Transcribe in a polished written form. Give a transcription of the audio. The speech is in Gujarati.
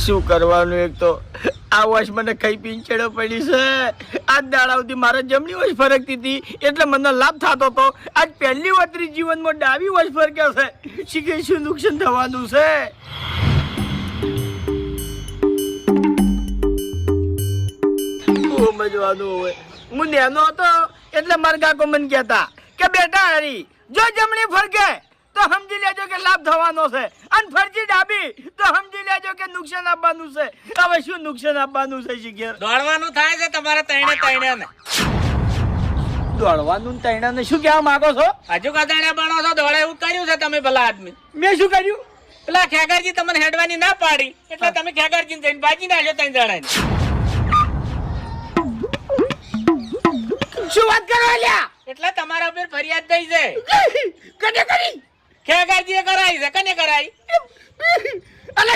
શું કરવાનું? એક તો આ વર્ષ મને કઈ પીંછેડો પડી છે. આજ દાડાવથી મારે જમણી વર્ષ ફરકતી હતી એટલે મને લાભ થતો હતો. આજ પહેલી વતરી જીવનમાં ડાબી વર્ષ ફરક્યો છે. શીખે શું નુકસાન થવાનું છે? સમજવાનું હોય. હું નેનો હતો એટલે મારા કાકો મને કહેતા કે બેટા હરી જો જમણી ફરકે તો સમજી લેજો કે લાભ થવાનો છે, અને ફરજી ડાબી તો સમજી લેજો કે નુકસાન આપવાનું છે. હવે શું નુકસાન આપવાનું છે? શીખેર દોડવાનું થાય છે તમારે તૈણે ને દોડવાનું તૈણા ને શું કહેવા માંગો છો? હજુ કદાણે બનો છો દોડે એવું કર્યું છે તમે ભલા આદમી? મેં શું કર્યું? પેલા ખેગારજી તમને હેડવાની ના પાડી એટલે તમે ખેગારજી ને જઈને બાજી નાખ્યો ત્રણ જણાને. શું વાત કરો લ્યા? એટલે તમારા ઉપર ફરિયાદ થઈ છે. કને કરી? ખેગારજીએ કરાઈ છે. કને કરાઈ? અલે